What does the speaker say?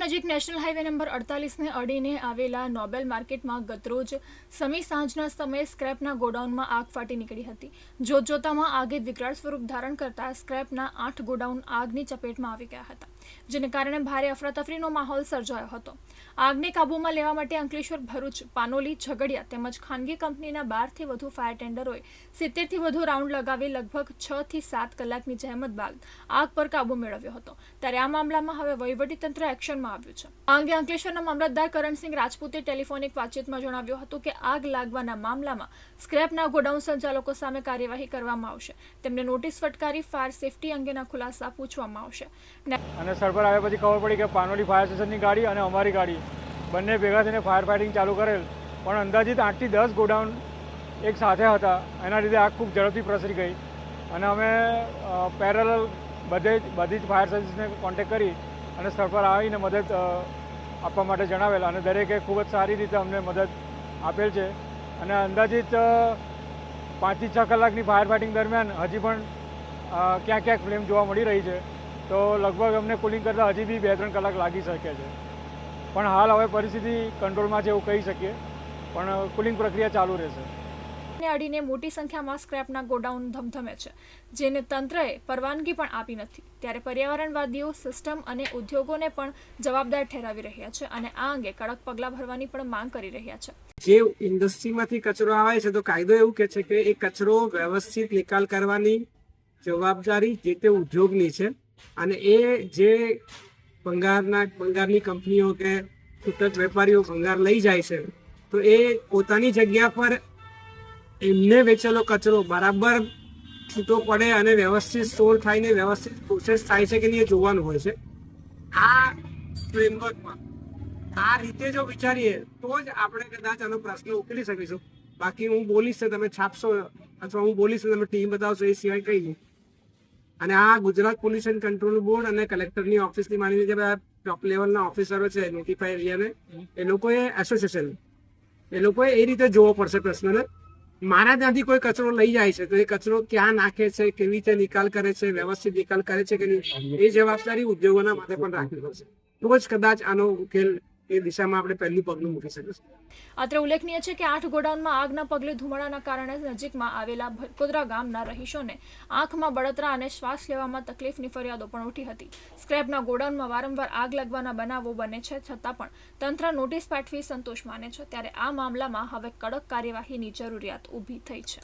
નજીક national highway number 48ને અડીને આવેલા નોબેલ માર્કેટમાં ગતરોજ સમી સાંજના સમયે સ્ક્રેપના ગોડાઉનમાં આગ ફાટી નીકળી હતી। જોતજોતામાં આગે વિકરાળ સ્વરૂપ ધારણ કરતા સ્ક્રેપના 8 ગોડાઉન આગની ચપેટમાં આવી ગયા હતા, જેને કારણે ભારે અફરાતફરીનો માહોલ સર્જાયો હતો। આગને કાબૂમાં લેવા માટે અંકલેશ્વર, ભરૂચ, પાનોલી, ઝઘડિયા તેમજ ખાનગી કંપનીના 12 થી વધુ ફાયર ટેન્ડરોએ 70 થી વધુ રાઉન્ડ લગાવી લગભગ 6 થી 7 કલાકની જહેમત બાદ આગ પર કાબૂ મેળવ્યો હતો। ત્યારે આ મામલામાં હવે વહીવટીતંત્ર એક્શનમાં આવ્યું છે। આ અંગે અંકલેશ્વરના મામલતદાર કરણસિંહ રાજપૂતે ટેલિફોનિક વાતચીતમાં જણાવ્યું હતું કે આગ લાગવાના મામલામાં સ્ક્રેપના ગોડાઉન સંચાલકો સામે કાર્યવાહી કરવામાં આવશે। તેમને નોટિસ ફટકારી ફાયર સેફટી અંગેના ખુલાસા પૂછવામાં આવશે। અને સ્થળ પર આવ્યા પછી ખબર પડી કે પાનોલી ફાયર સ્ટેશનની ગાડી અને અમારી ગાડી બંને ભેગા થઈને ફાયર ફાઇટિંગ ચાલુ કરેલ, પણ અંદાજિત 8 થી 10 ગોડાઉન એક સાથે હતા। એના લીધે આગ ખૂબ ઝડપથી પ્રસરી ગઈ અને અમે પેરેલલ બધી જ ફાયર સર્વિસને કોન્ટેક્ટ કરી અને સ્થળ પર આવીને મદદ આપવા માટે જણાવેલ અને દરેકે ખૂબ જ સારી રીતે અમને મદદ આપેલ છે। અને અંદાજિત 5 થી 6 કલાકની ફાયર ફાઇટિંગ દરમિયાન હજી પણ ક્યાંક ક્યાંક ફ્લેમ જોવા મળી રહી છે, તો લગભગ અમને કુલિંગ કરતાં હજી બી 2-3 કલાક લાગી શકે છે, પણ હાલ હવે પરિસ્થિતિ કંટ્રોલમાં છે એવું કહી શકીએ, પણ કુલિંગ પ્રક્રિયા ચાલુ રહેશે। ને અડીને મોટી સંખ્યામાં સ્ક્રેપના ગોડાઉન ધમધમે છે, જેને તંત્રએ પરવાનગી પણ આપી નથી। ત્યારે પર્યાવરણવાદીઓ સિસ્ટમ અને ઉદ્યોગોને પણ જવાબદાર ઠેરાવી રહ્યા છે અને આ અંગે કડક પગલાં ભરવાની પણ માંગ કરી રહ્યા છે। જે ઇન્ડસ્ટ્રીમાંથી કચરો આવે છે તો કાયદો એવું કહે છે કે એ કચરો વ્યવસ્થિત નિકાલ કરવાની જવાબદારી જે તે ઉદ્યોગની છે અને એ જે ભંગારની કંપનીઓ કે છૂટક વેપારીઓ ભંગાર લઈ જાય છે તો એ પોતાની જગ્યા પર એમને વેચેલો કચરો બરાબર છૂટો પડે અને વ્યવસ્થિત સ્ટોર થઈને વ્યવસ્થિત પ્રોસેસ થાય છે કે નહીં એ જોવાનું હોય છે। આ ફ્રેમવર્કમાં આ રીતે જો વિચારીએ તો જ આપણે કદાચ આનો પ્રશ્ન ઉકેલી શકીશું। બાકી હું બોલીશ તો તમે છાપશો અથવા હું બોલીશ તો તમે ટીમ બતાવશો, એ સિવાય કંઈ નહીં। અને આ ગુજરાત પોલ્યુશન કંટ્રોલ બોર્ડ અને કલેક્ટરની ઓફિસની માનીને જે બધા ટોપ લેવલના ઓફિસરો છે નોટિફાઈ એરિયાને, એ લોકોએ એસોસિએશન એ લોકોએ એ રીતે જોવો પડશે પ્રશ્નને। મારા ત્યાંથી કોઈ કચરો લઈ જાય છે તો એ કચરો ક્યાં નાખે છે, કેવી રીતે નિકાલ કરે છે, વ્યવસ્થિત નિકાલ કરે છે કે નહીં, એ જવાબદારી ઉદ્યોગોના માથે પણ રાખવી પડશે, તો જ કદાચ આનો ઉકેલ એ દિશામાં આપણે પહેલું પગલું મૂકી શકીશું। અત્રે ઉલ્લેખનીય છે કે 8 ગોડાઉનમાં આગના પગલે ધુમાડાના કારણે નજીકમાં આવેલા ભરકોદરા ગામના રહીશોને આંખમાં બળતરા અને શ્વાસ લેવામાં તકલીફની ફરિયાદો પણ ઉઠી હતી। સ્ક્રેપના ગોડાઉનમાં વારંવાર આગ લાગવાના બનાવો બને છે, છતાં પણ તંત્ર નોટિસ પાઠવી સંતોષ માને છે। ત્યારે આ મામલામાં હવે કડક કાર્યવાહીની જરૂરિયાત ઊભી થઈ છે।